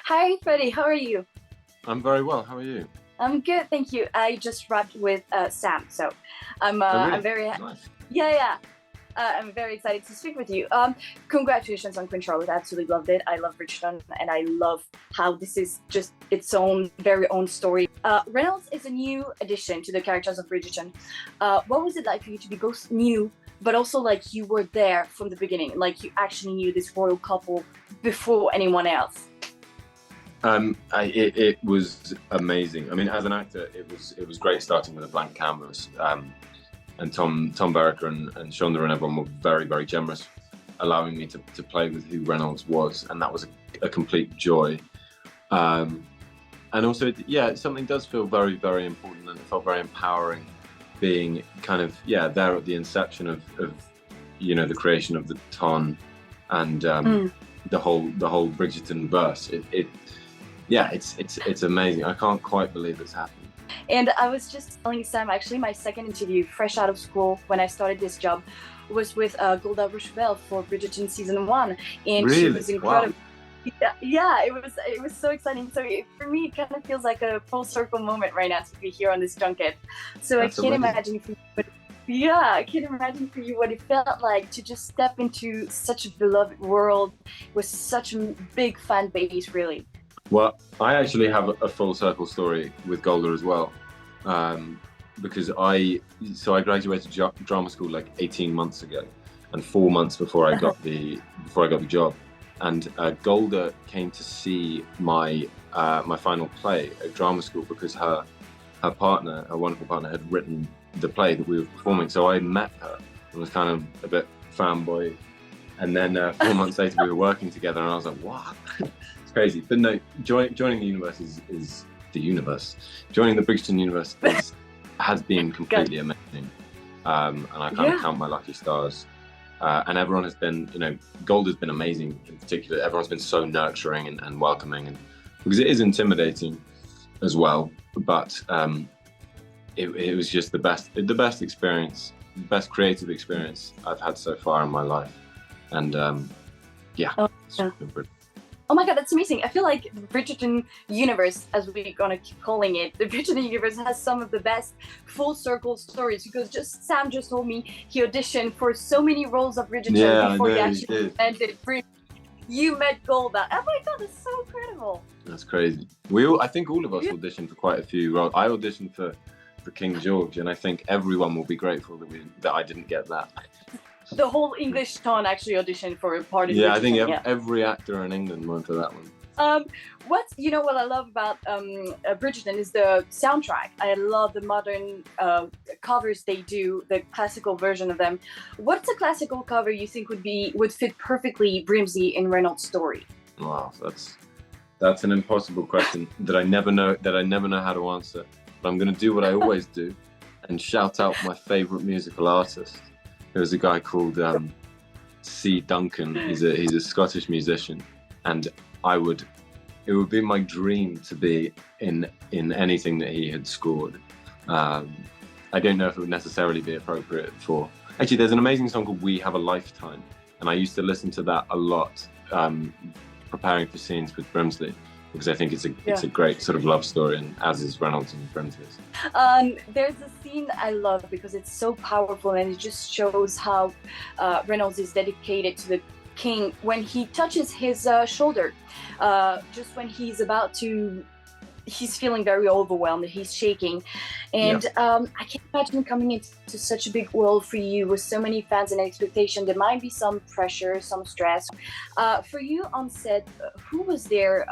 Hi, Freddie. How are you? I'm very well. How are you? I'm good, thank you. I just wrapped with Sam, so Oh, I'm really? very Nice. yeah yeah. I'm very excited to speak with you. Congratulations on Queen Charlotte. I absolutely loved it. I love Bridgerton, and I love how this is just its own very own story. Reynolds is a new addition to the characters of Bridgerton. What was it like for you to be both new, but also like you were there from the beginning, like you actually knew this royal couple before anyone else? It was amazing. I mean, as an actor, it was great starting with a blank canvas. And Tom Barraker and Shonda and everyone were very, very generous, allowing me to play with who Reynolds was, and that was a complete joy. And also, yeah, something does feel very, very important, and it felt very empowering, being kind of there at the inception of the creation of the ton and the whole Bridgerton verse. It's amazing. I can't quite believe it's happened. And I was just telling Sam, actually, my second interview, fresh out of school, when I started this job, was with Golda Rochebelle for Bridgerton season 1, and Really? she was incredible. Wow. Yeah, it was so exciting. So for me, it kind of feels like a full circle moment right now to be here on this junket. So That's I can't amazing. imagine for you. Yeah, I can't imagine for you what it felt like to just step into such a beloved world with such a big fan base, really. Well, I actually have a full circle story with Golda as well, because I graduated drama school like 18 months ago, and 4 months before I got the job, and Golda came to see my final play at drama school because her wonderful partner, had written the play that we were performing. So I met her and was kind of a bit fanboy, and then 4 months later we were working together, and I was like, what? Crazy. But no, joining the universe is the universe. Joining the Bridgerton universe has been completely amazing, and I kind of count my lucky stars. And everyone has been, Gold has been amazing in particular. Everyone's been so nurturing and welcoming, and because it is intimidating as well. But it was just the best experience, the best creative experience I've had so far in my life, and Oh, yeah. Oh my god, that's amazing. I feel like the Bridgerton Universe, as we're gonna keep calling it, the Bridgerton Universe has some of the best full circle stories, because Sam just told me he auditioned for so many roles of Bridgerton before he actually ended. You met Golda. Oh my god, that's so incredible. That's crazy. I think all of us auditioned for quite a few roles. I auditioned for King George, and I think everyone will be grateful that I didn't get that. The whole English town actually auditioned for a part of I think Bridgerton, every actor in England went for that one. What I love about Bridgerton is the soundtrack. I love the modern covers they do, the classical version of them. What's a classical cover you think would fit perfectly Brimsey in Reynolds' story? Wow, that's an impossible question that I never know how to answer. But I'm going to do what I always do and shout out my favorite musical artist. There's a guy called C. Duncan. He's a Scottish musician, and it would be my dream to be in anything that he had scored. I don't know if it would necessarily be appropriate for. Actually, there's an amazing song called "We Have a Lifetime," and I used to listen to that a lot, preparing for scenes with Brimsley, because I think it's a great sort of love story, and as is Reynolds and Brimsley's. There's a scene I love because it's so powerful, and it just shows how Reynolds is dedicated to the king when he touches his shoulder, just when he's feeling very overwhelmed, he's shaking, and I can imagine coming into such a big world for you with so many fans and expectation. There might be some pressure, some stress. For you on set, who was there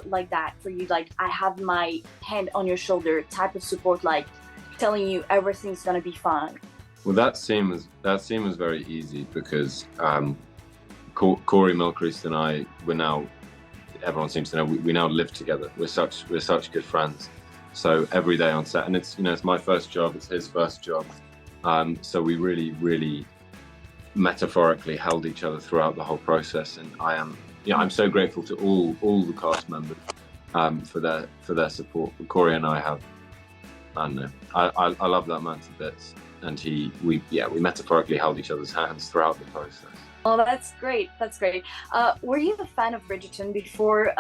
like that for you? Like, I have my hand on your shoulder type of support, like telling you everything's gonna be fine. Well, that scene was very easy because Corey Milcrease and I were now. Everyone seems to know we now live together. We're such good friends. So every day on set, and it's my first job, it's his first job. So we really metaphorically held each other throughout the whole process, and I'm so grateful to all the cast members for their support. Corey and I have, I don't know, I love that man to bits, and we metaphorically held each other's hands throughout the process. Oh, that's great. That's great. Were you a fan of Bridgerton before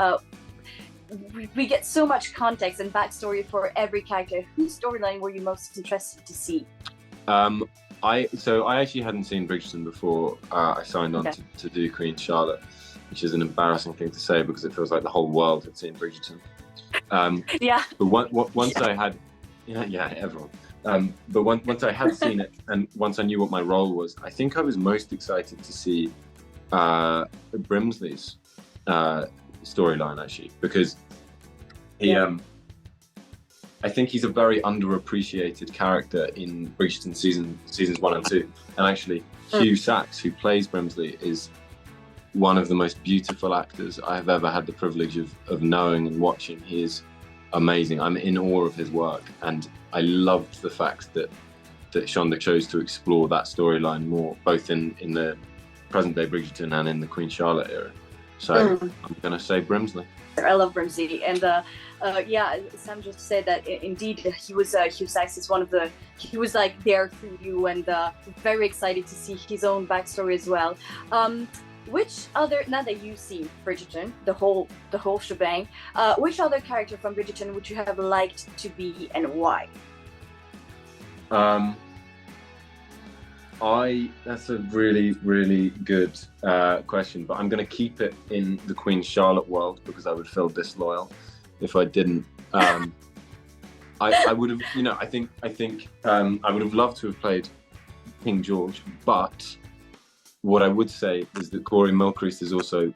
we get so much context and backstory for every character. Whose storyline were you most interested to see? I actually hadn't seen Bridgerton before I signed on to do Queen Charlotte, which is an embarrassing thing to say because it feels like the whole world had seen Bridgerton. But once I had, everyone. But once I had seen it, and once I knew what my role was, I think I was most excited to see Brimsley's storyline, actually, because he I think he's a very underappreciated character in Bridgerton seasons 1 and 2. And actually Hugh Sachs, who plays Brimsley, is one of the most beautiful actors I have ever had the privilege of knowing and watching. He is amazing. I'm in awe of his work, and I loved the fact that Shonda chose to explore that storyline more, both in the present day Bridgerton and in the Queen Charlotte era. So I'm going to say Brimsley. I love Brimsley, and Sam just said that indeed Hugh Sachs is he was like there for you, and very excited to see his own backstory as well. Which other, now that you've seen Bridgerton, the whole shebang, which other character from Bridgerton would you have liked to be, and why? That's a really, really good question, but I'm going to keep it in the Queen Charlotte world because I would feel disloyal if I didn't. I would have, I think I would have loved to have played King George, but what I would say is that Corey Milcrease is also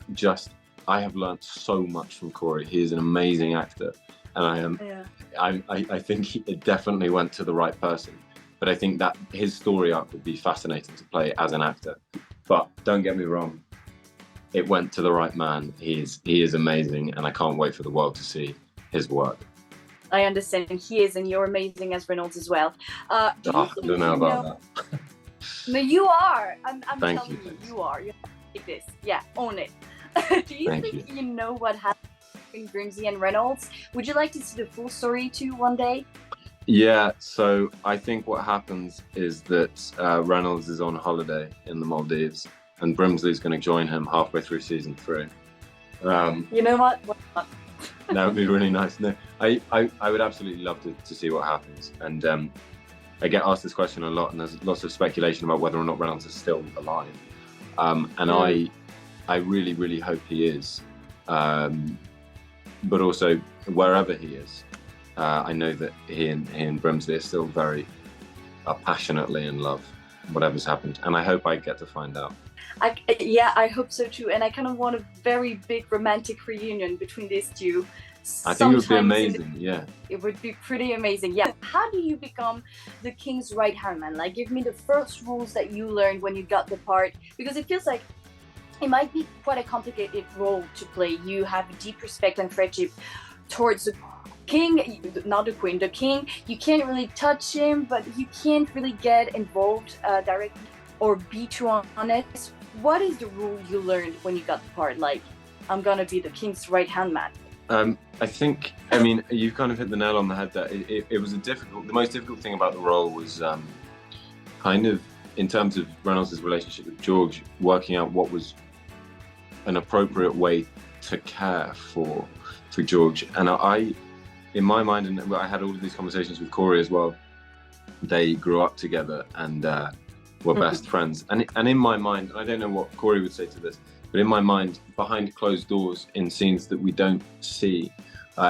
I have learned so much from Corey. He is an amazing actor, and I think it definitely went to the right person. But I think that his story arc would be fascinating to play as an actor. But don't get me wrong, it went to the right man. He is amazing, and I can't wait for the world to see his work. I understand. He is, and you're amazing as Reynolds as well. I don't know about that. No, you are. I'm Thank telling you. You are. You have to take this. Yeah, own it. Do you think you know what happened between Brimsley and Reynolds? Would you like to see the full story too one day? Yeah, so I think what happens is that Reynolds is on holiday in the Maldives, and Brimsley's going to join him halfway through season 3. You know what? Why not? That would be really nice. No, I would absolutely love to see what happens. And I get asked this question a lot, and there's lots of speculation about whether or not Reynolds is still alive. I really, really hope he is. But also, wherever he is, I know that he and Brimsley are still very passionately in love, whatever's happened. And I hope I get to find out. I hope so too. And I kind of want a very big romantic reunion between these two. I think it would be amazing, It would be pretty amazing, yeah. How do you become the king's right-hand man? Like, give me the first rules that you learned when you got the part, because it feels like it might be quite a complicated role to play. You have deep respect and friendship towards the king, not the queen, the king. You can't really touch him, but you can't really get involved directly or be too honest. What is the rule you learned when you got the part? Like, I'm gonna be the king's right-hand man. I mean, you kind of hit the nail on the head there. It was the most difficult thing about the role was kind of, in terms of Reynolds' relationship with George, working out what was an appropriate way to care for George. And in my mind, and I had all of these conversations with Corey as well, they grew up together and were best friends. And in my mind, and I don't know what Corey would say to this, but in my mind, behind closed doors, in scenes that we don't see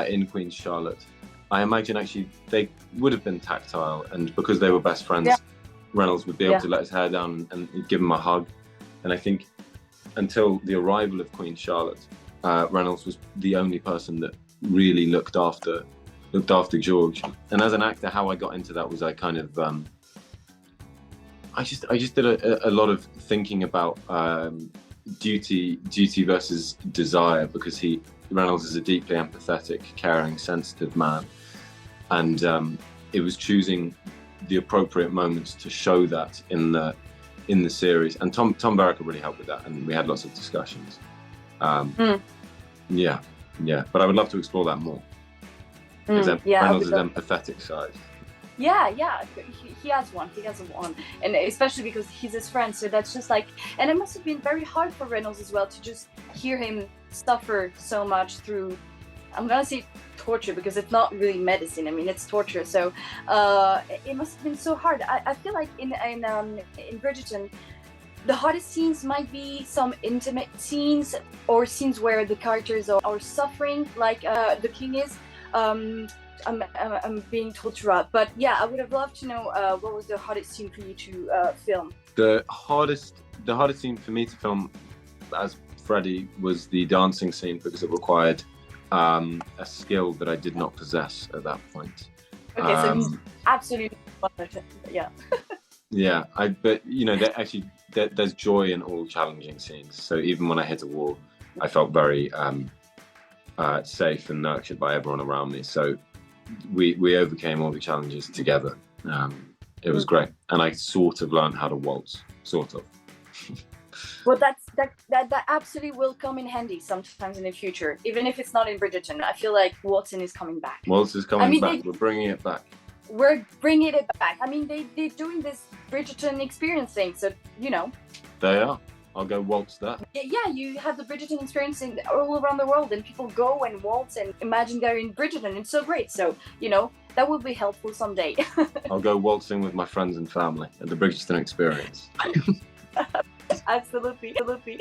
in Queen Charlotte, I imagine actually they would have been tactile, and because they were best friends, Reynolds would be able to let his hair down and give him a hug. And I think until the arrival of Queen Charlotte, Reynolds was the only person that really looked after George. And as an actor, how I got into that was I kind of I just did a lot of thinking about duty versus desire, because Reynolds is a deeply empathetic, caring, sensitive man, and it was choosing the appropriate moments to show that in the series. And Tom Barraker really helped with that, and we had lots of discussions. But I would love to explore that more. Reynolds' empathetic side. Yeah, he has one, and especially because he's his friend, so that's just like, and it must have been very hard for Reynolds as well to just hear him suffer so much through I'm gonna say torture because it's not really medicine. I mean, it's torture. So it must have been so hard. I feel like in Bridgerton, the hardest scenes might be some intimate scenes or scenes where the characters are suffering, like the king is. I'm being told to wrap, but yeah, I would have loved to know what was the hardest scene for you to film. The hardest scene for me to film as Freddie was the dancing scene because it required a skill that I did not possess at that point. Okay, so he's absolutely yeah. Yeah, but you know, there's joy in all challenging scenes. So even when I hit a wall, I felt very safe and nurtured by everyone around me. So we overcame all the challenges together. It was great, and I sort of learned how to waltz, sort of. Well, that absolutely will come in handy sometimes in the future, even if it's not in Bridgerton. I feel like waltzing is coming back. Waltz is coming back. We're bringing it back. We're bringing it back. I mean, they're doing this Bridgerton Experience thing, so you know. They are. I'll go waltz that. Yeah, you have the Bridgerton Experience all around the world, and people go and waltz and imagine they're in Bridgerton. It's so great. So, you know, that will be helpful someday. I'll go waltzing with my friends and family at the Bridgerton Experience. Absolutely.